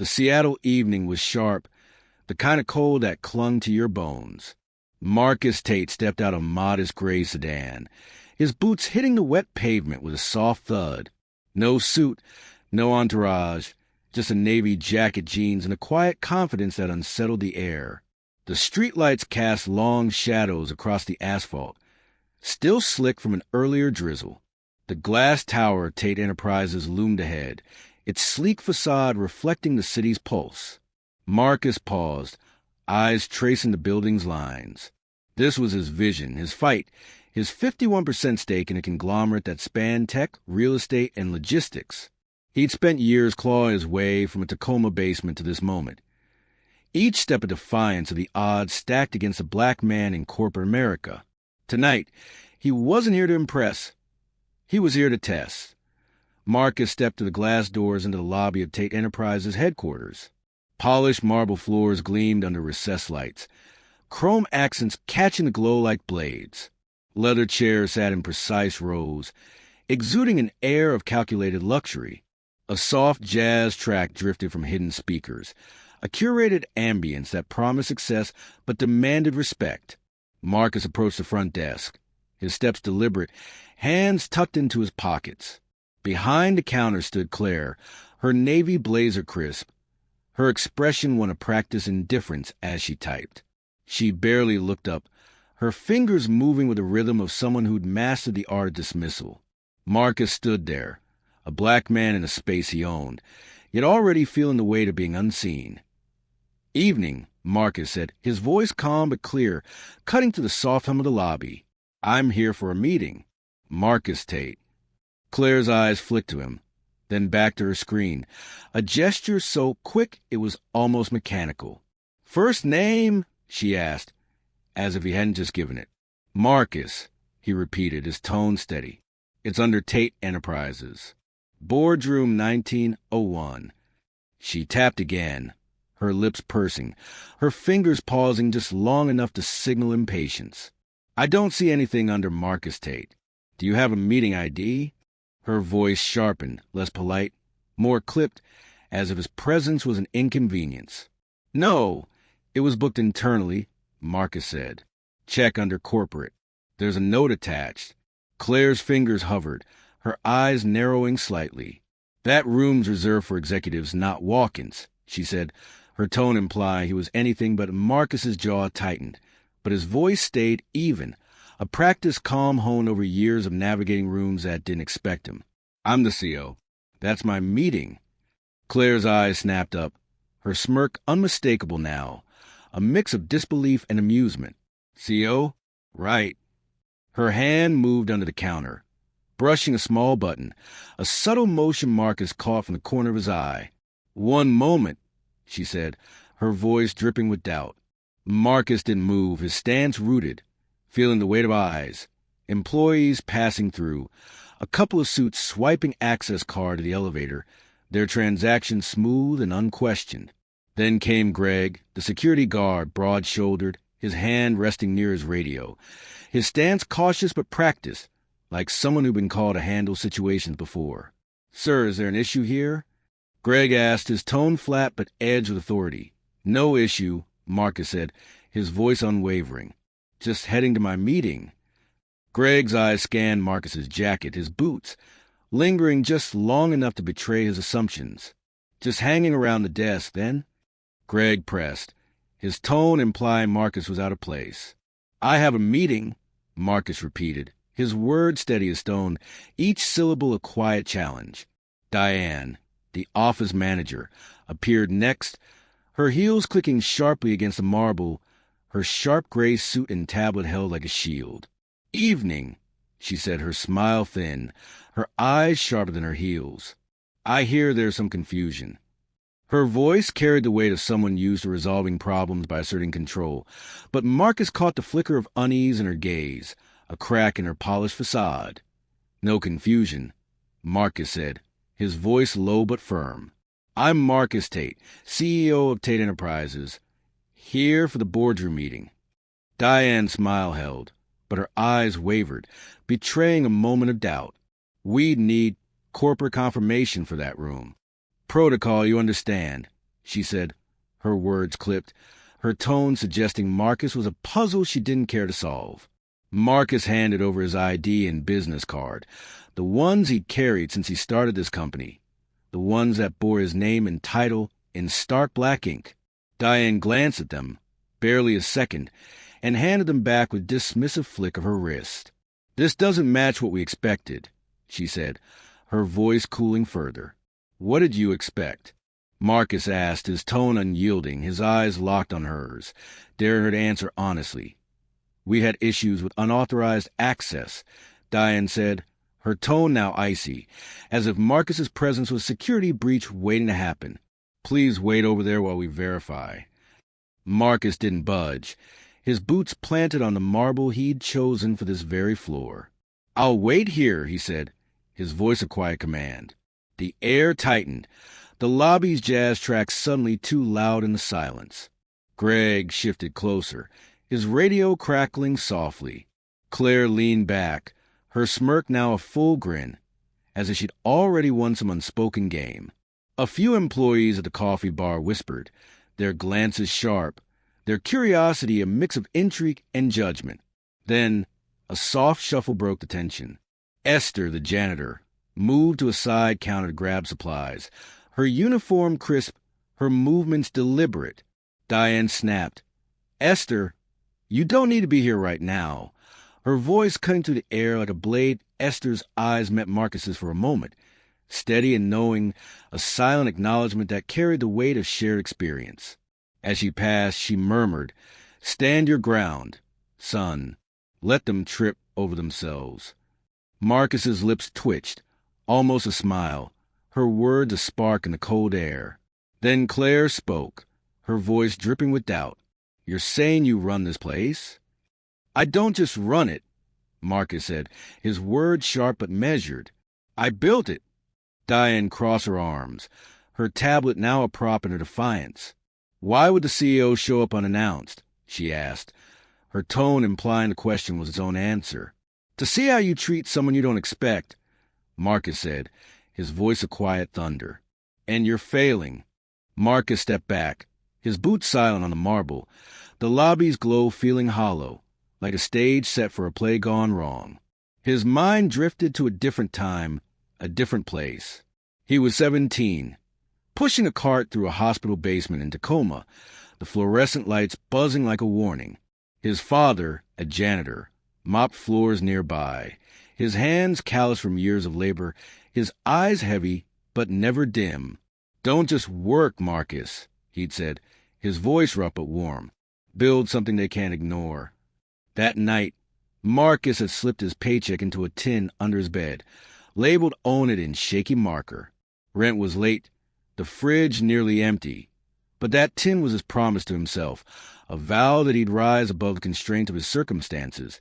The Seattle evening was sharp, the kind of cold that clung to your bones. Marcus Tate stepped out of a modest gray sedan, his boots hitting the wet pavement with a soft thud. No suit, no entourage, just a navy jacket, jeans, and a quiet confidence that unsettled the air. The streetlights cast long shadows across the asphalt, still slick from an earlier drizzle. The glass tower of Tate Enterprises loomed ahead, its sleek facade reflecting the city's pulse. Marcus paused, eyes tracing the building's lines. This was his vision, his fight, his 51% stake in a conglomerate that spanned tech, real estate, and logistics. He'd spent years clawing his way from a Tacoma basement to this moment. Each step a defiance of the odds stacked against a black man in corporate America. Tonight, he wasn't here to impress. He was here to test. Marcus stepped to the glass doors into the lobby of Tate Enterprises headquarters. Polished marble floors gleamed under recessed lights, chrome accents catching the glow like blades. Leather chairs sat in precise rows, exuding an air of calculated luxury. A soft jazz track drifted from hidden speakers, a curated ambience that promised success but demanded respect. Marcus approached the front desk, his steps deliberate, hands tucked into his pockets. Behind the counter stood Claire, her navy blazer crisp. Her expression one of practiced indifference as she typed. She barely looked up, her fingers moving with the rhythm of someone who'd mastered the art of dismissal. Marcus stood there, a black man in a space he owned, yet already feeling the weight of being unseen. "Evening," Marcus said, his voice calm but clear, cutting to the soft hum of the lobby. "I'm here for a meeting." Marcus Tate. Claire's eyes flicked to him, then back to her screen, a gesture so quick it was almost mechanical. "First name?" she asked, as if he hadn't just given it. "Marcus," he repeated, his tone steady. "It's under Tate Enterprises. Boardroom 1901. She tapped again, her lips pursing, her fingers pausing just long enough to signal impatience. "I don't see anything under Marcus Tate. Do you have a meeting ID?" Her voice sharpened, less polite, more clipped, as if his presence was an inconvenience. "No, it was booked internally," Marcus said. "Check under corporate. There's a note attached." Claire's fingers hovered, her eyes narrowing slightly. "That room's reserved for executives, not walk-ins," she said, her tone implying he was anything but. Marcus's jaw tightened, but his voice stayed even, a practiced calm honed over years of navigating rooms that didn't expect him. "I'm the CEO. That's my meeting." Claire's eyes snapped up, her smirk unmistakable now, a mix of disbelief and amusement. "CEO? Right." Her hand moved under the counter, brushing a small button, a subtle motion Marcus caught from the corner of his eye. "One moment," she said, her voice dripping with doubt. Marcus didn't move, his stance rooted, feeling the weight of eyes, employees passing through, a couple of suits swiping access card to the elevator, their transaction smooth and unquestioned. Then came Greg, the security guard, broad-shouldered, his hand resting near his radio, his stance cautious but practiced, like someone who'd been called to handle situations before. "Sir, is there an issue here?" Greg asked, his tone flat but edged with authority. "No issue," Marcus said, his voice unwavering. "Just heading to my meeting." Greg's eyes scanned Marcus's jacket, his boots, lingering just long enough to betray his assumptions. "Just hanging around the desk, then?" Greg pressed, his tone implying Marcus was out of place. "I have a meeting," Marcus repeated, his words steady as stone, each syllable a quiet challenge. Diane, the office manager, appeared next, her heels clicking sharply against the marble, her sharp gray suit and tablet held like a shield. "Evening," she said, her smile thin, her eyes sharper than her heels. "I hear there's some confusion." Her voice carried the weight of someone used to resolving problems by asserting control, but Marcus caught the flicker of unease in her gaze, a crack in her polished facade. "No confusion," Marcus said, his voice low but firm. "I'm Marcus Tate, CEO of Tate Enterprises, here for the boardroom meeting." Diane's smile held, but her eyes wavered, betraying a moment of doubt. "We'd need corporate confirmation for that room." "Protocol, you understand," she said, her words clipped, her tone suggesting Marcus was a puzzle she didn't care to solve. Marcus handed over his ID and business card, the ones he'd carried since he started this company, the ones that bore his name and title in stark black ink. Diane glanced at them, barely a second, and handed them back with a dismissive flick of her wrist. "This doesn't match what we expected," she said, her voice cooling further. "What did you expect?" Marcus asked, his tone unyielding, his eyes locked on hers, daring her to answer honestly. "We had issues with unauthorized access," Diane said, her tone now icy, as if Marcus's presence was a security breach waiting to happen. "Please wait over there while we verify." Marcus didn't budge, his boots planted on the marble he'd chosen for this very floor. "I'll wait here," he said, his voice a quiet command. The air tightened, the lobby's jazz track suddenly too loud in the silence. Greg shifted closer, his radio crackling softly. Claire leaned back, her smirk now a full grin, as if she'd already won some unspoken game. A few employees at the coffee bar whispered, their glances sharp, their curiosity a mix of intrigue and judgment. Then a soft shuffle broke the tension. Esther, the janitor, moved to a side counter to grab supplies, her uniform crisp, her movements deliberate. Diane snapped, "Esther, you don't need to be here right now." Her voice cutting through the air like a blade. Esther's eyes met Marcus's for a moment, steady and knowing, a silent acknowledgement that carried the weight of shared experience. As she passed, she murmured, "Stand your ground, son. Let them trip over themselves." Marcus's lips twitched, almost a smile, her words a spark in the cold air. Then Claire spoke, her voice dripping with doubt. "You're saying you run this place?" "I don't just run it," Marcus said, his words sharp but measured. "I built it." Diane crossed her arms, her tablet now a prop in her defiance. "Why would the CEO show up unannounced?" she asked, her tone implying the question was its own answer. "To see how you treat someone you don't expect," Marcus said, his voice a quiet thunder. "And you're failing." Marcus stepped back, his boots silent on the marble, the lobby's glow feeling hollow, like a stage set for a play gone wrong. His mind drifted to a different time, a different place. He was 17, pushing a cart through a hospital basement in Tacoma, the fluorescent lights buzzing like a warning. His father, a janitor, mopped floors nearby, his hands calloused from years of labor, his eyes heavy but never dim. "Don't just work, Marcus," he'd said, his voice rough but warm. "Build something they can't ignore." That night, Marcus had slipped his paycheck into a tin under his bed, labeled "Own It" in shaky marker. Rent was late, the fridge nearly empty. But that tin was his promise to himself, a vow that he'd rise above the constraints of his circumstances,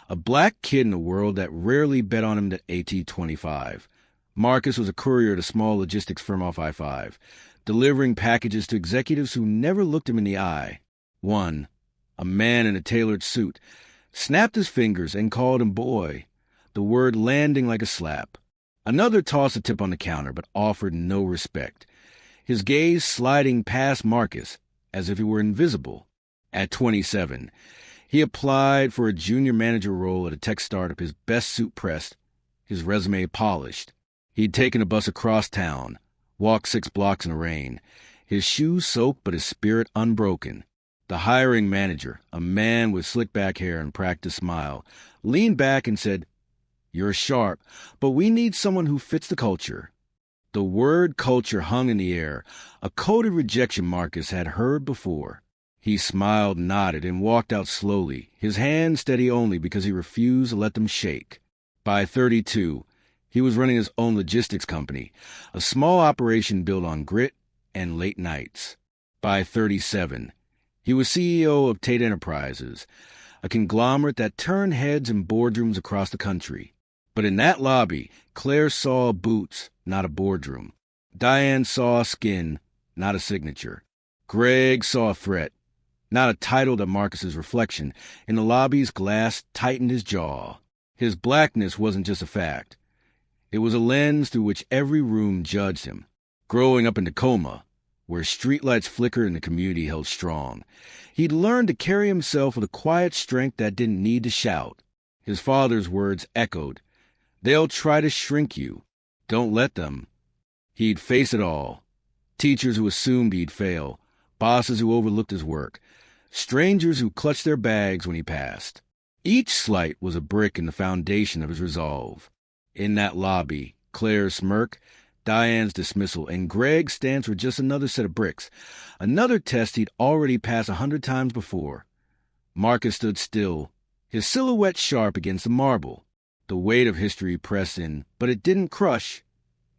a black kid in a world that rarely bet on him at AT 25. Marcus was a courier at a small logistics firm off I-5, delivering packages to executives who never looked him in the eye. One, a man in a tailored suit, snapped his fingers and called him boy, the word landing like a slap. Another tossed a tip on the counter but offered no respect, his gaze sliding past Marcus as if he were invisible. At 27, he applied for a junior manager role at a tech startup, his best suit pressed, his resume polished. He'd taken a bus across town, walked 6 blocks in the rain, his shoes soaked but his spirit unbroken. The hiring manager, a man with slick-back hair and practiced smile, leaned back and said, "You're sharp, but we need someone who fits the culture." The word culture hung in the air, a coded rejection Marcus had heard before. He smiled, nodded, and walked out slowly, his hands steady only because he refused to let them shake. By 32, he was running his own logistics company, a small operation built on grit and late nights. By 37, he was CEO of Tate Enterprises, a conglomerate that turned heads in boardrooms across the country. But in that lobby, Claire saw boots, not a boardroom. Diane saw skin, not a signature. Greg saw a threat, not a title that Marcus's reflection in the lobby's glass tightened his jaw. His blackness wasn't just a fact. It was a lens through which every room judged him. Growing up in Tacoma, where streetlights flickered and the community held strong. He'd learned to carry himself with a quiet strength that didn't need to shout. His father's words echoed. They'll try to shrink you. Don't let them. He'd face it all. Teachers who assumed he'd fail. Bosses who overlooked his work. Strangers who clutched their bags when he passed. Each slight was a brick in the foundation of his resolve. In that lobby, Claire's smirk, Diane's dismissal, and Greg's stance were just another set of bricks. Another test he'd already passed 100 times before. Marcus stood still, his silhouette sharp against the marble. The weight of history pressed in, but it didn't crush.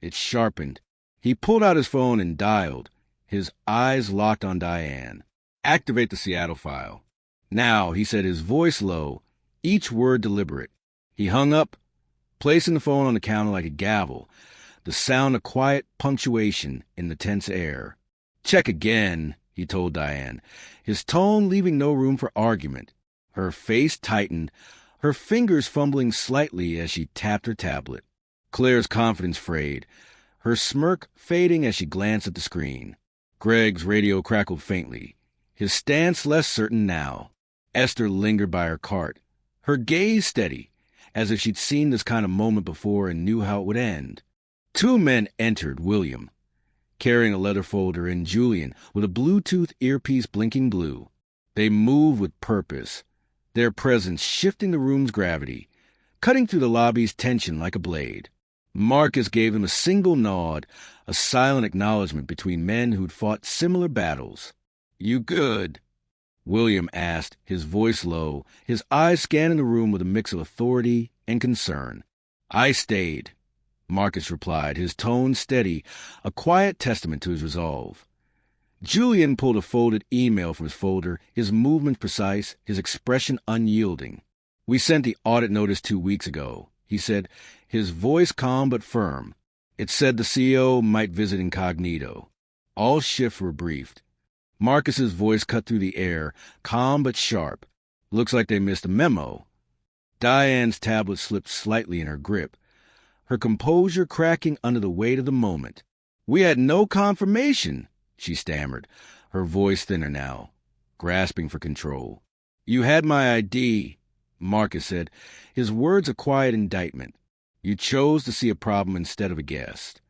It sharpened. He pulled out his phone and dialed, his eyes locked on Diane. Activate the Seattle file. Now, he said, his voice low, each word deliberate. He hung up, placing the phone on the counter like a gavel, the sound of quiet punctuation in the tense air. Check again, he told Diane, his tone leaving no room for argument. Her face tightened, her fingers fumbling slightly as she tapped her tablet. Claire's confidence frayed, her smirk fading as she glanced at the screen. Greg's radio crackled faintly, his stance less certain now. Esther lingered by her cart, her gaze steady, as if she'd seen this kind of moment before and knew how it would end. Two men entered, William, carrying a leather folder, and Julian, with a Bluetooth earpiece blinking blue. They moved with purpose, their presence shifting the room's gravity, cutting through the lobby's tension like a blade. Marcus gave them a single nod, a silent acknowledgement between men who'd fought similar battles. You good? William asked, his voice low, his eyes scanning the room with a mix of authority and concern. I stayed, Marcus replied, his tone steady, a quiet testament to his resolve. Julian pulled a folded email from his folder, his movements precise, his expression unyielding. We sent the audit notice 2 weeks ago, he said, his voice calm but firm. It said the CEO might visit incognito. All shifts were briefed. Marcus's voice cut through the air, calm but sharp. Looks like they missed a memo. Diane's tablet slipped slightly in her grip, her composure cracking under the weight of the moment. We had no confirmation, she stammered, her voice thinner now, grasping for control. You had my ID, Marcus said, his words a quiet indictment. You chose to see a problem instead of a guest.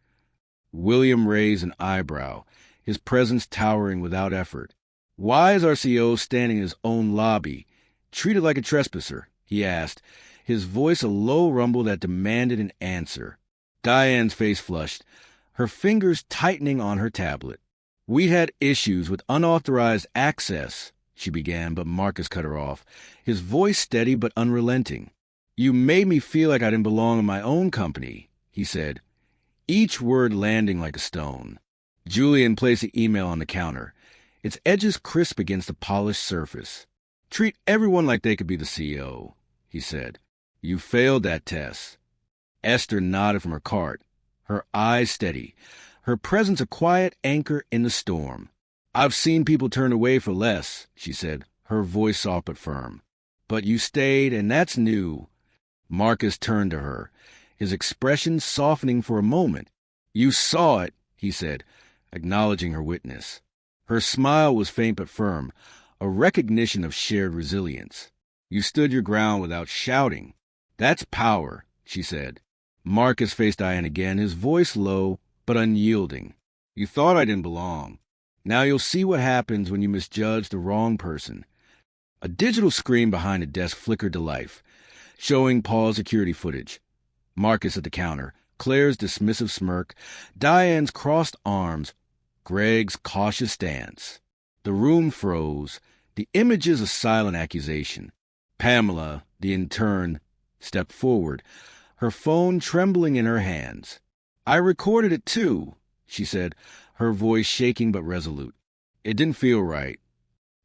William raised an eyebrow, his presence towering without effort. Why is our CEO standing in his own lobby, treated like a trespasser? He asked, his voice a low rumble that demanded an answer. Diane's face flushed, her fingers tightening on her tablet. We had issues with unauthorized access, she began, but Marcus cut her off, his voice steady but unrelenting. You made me feel like I didn't belong in my own company, he said, each word landing like a stone. Julian placed the email on the counter, its edges crisp against the polished surface. Treat everyone like they could be the CEO, he said. You failed that test. Esther nodded from her cart, her eyes steady, her presence a quiet anchor in the storm. I've seen people turn away for less, she said, her voice soft but firm. But you stayed, and that's new. Marcus turned to her, his expression softening for a moment. You saw it, he said, acknowledging her witness. Her smile was faint but firm, a recognition of shared resilience. You stood your ground without shouting. That's power, she said. Marcus faced Diane again, his voice low but unyielding. You thought I didn't belong. Now you'll see what happens when you misjudge the wrong person. A digital screen behind the desk flickered to life, showing Paul's security footage. Marcus at the counter, Claire's dismissive smirk, Diane's crossed arms, Greg's cautious stance. The room froze, the images a silent accusation. Pamela, the intern, stepped forward, her phone trembling in her hands. I recorded it too, she said, her voice shaking but resolute. It didn't feel right.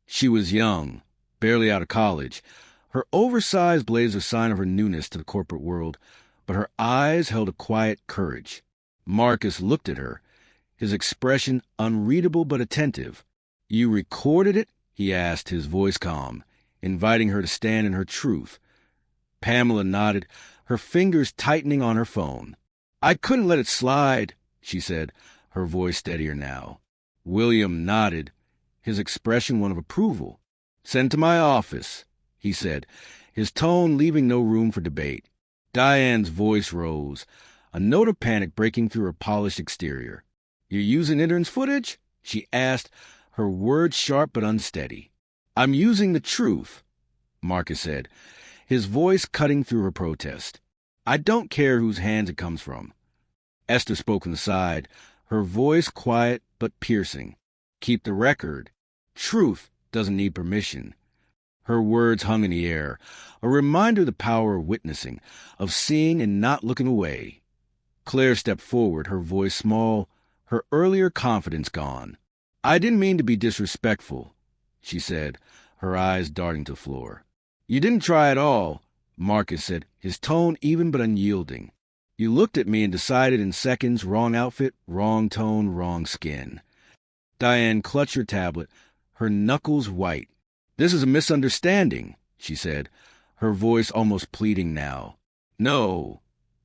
She was young, barely out of college. Her oversized blazer sign of her newness to the corporate world, but her eyes held a quiet courage. Marcus looked at her, his expression unreadable but attentive. You recorded it? He asked, his voice calm, inviting her to stand in her truth. Pamela nodded, her fingers tightening on her phone. I couldn't let it slide, she said, her voice steadier now. William nodded, his expression one of approval. "Send to my office," he said, his tone leaving no room for debate. Diane's voice rose, a note of panic breaking through her polished exterior. "You're using interns' footage?" she asked, her words sharp but unsteady. "I'm using the truth," Marcus said, his voice cutting through her protest. "I don't care whose hands it comes from." Esther spoke from the side, her voice quiet but piercing. "Keep the record. Truth doesn't need permission." Her words hung in the air, a reminder of the power of witnessing, of seeing and not looking away. Claire stepped forward, her voice small, her earlier confidence gone. "I didn't mean to be disrespectful," she said, her eyes darting to the floor. "You didn't try at all," Marcus said, his tone even but unyielding. "You looked at me and decided in seconds, wrong outfit, wrong tone, wrong skin." Diane clutched her tablet, her knuckles white. "This is a misunderstanding," she said, her voice almost pleading now. "No,"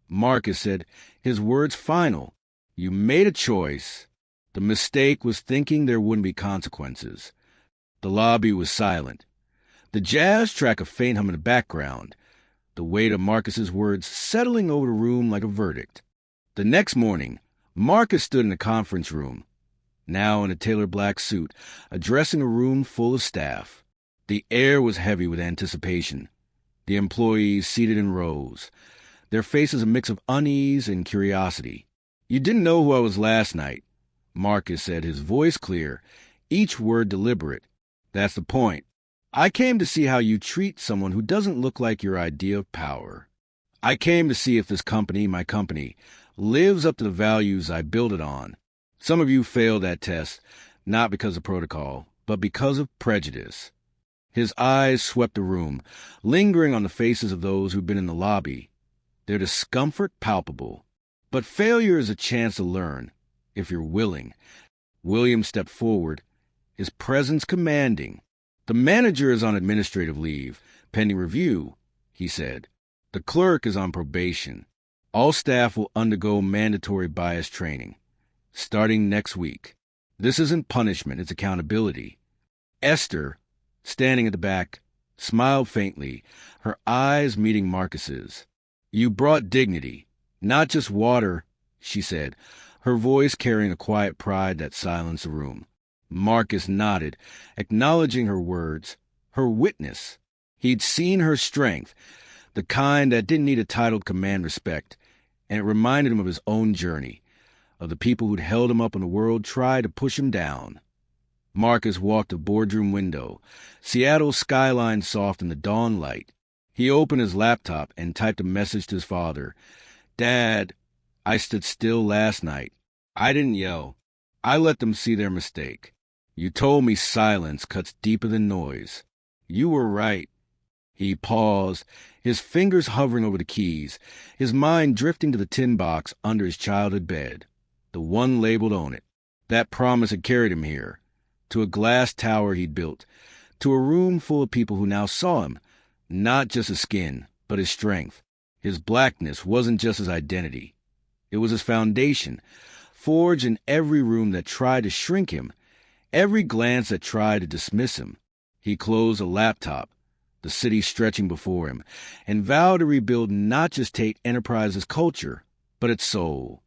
Marcus said, his words final. "You made a choice. The mistake was thinking there wouldn't be consequences." The lobby was silent. The jazz track a faint hum in the background, the weight of Marcus's words settling over the room like a verdict. The next morning, Marcus stood in the conference room, now in a tailored black suit, addressing a room full of staff. The air was heavy with anticipation. The employees seated in rows, their faces a mix of unease and curiosity. "You didn't know who I was last night," Marcus said, his voice clear, each word deliberate. "That's the point. I came to see how you treat someone who doesn't look like your idea of power. I came to see if this company, my company, lives up to the values I built it on. Some of you failed that test, not because of protocol, but because of prejudice." His eyes swept the room, lingering on the faces of those who'd been in the lobby, their discomfort palpable. "But failure is a chance to learn, if you're willing." William stepped forward, his presence commanding. "The manager is on administrative leave, pending review," he said. "The clerk is on probation. All staff will undergo mandatory bias training, starting next week. This isn't punishment, it's accountability." Esther, standing at the back, smiled faintly, her eyes meeting Marcus's. "You brought dignity, not just water," she said, her voice carrying a quiet pride that silenced the room. Marcus nodded, acknowledging her words, her witness. He'd seen her strength, the kind that didn't need a title to command respect, and it reminded him of his own journey, of the people who'd held him up when the world tried to push him down. Marcus walked to the boardroom window, Seattle's skyline soft in the dawn light. He opened his laptop and typed a message to his father. "Dad, I stood still last night. I didn't yell. I let them see their mistake. You told me silence cuts deeper than noise. You were right." He paused, his fingers hovering over the keys, his mind drifting to the tin box under his childhood bed, the one labeled on it. That promise had carried him here, to a glass tower he'd built, to a room full of people who now saw him, not just his skin, but his strength. His blackness wasn't just his identity. It was his foundation, forged in every room that tried to shrink him, every glance that tried to dismiss him. He closed the laptop, the city stretching before him, and vowed to rebuild not just Tate Enterprises' culture, but its soul.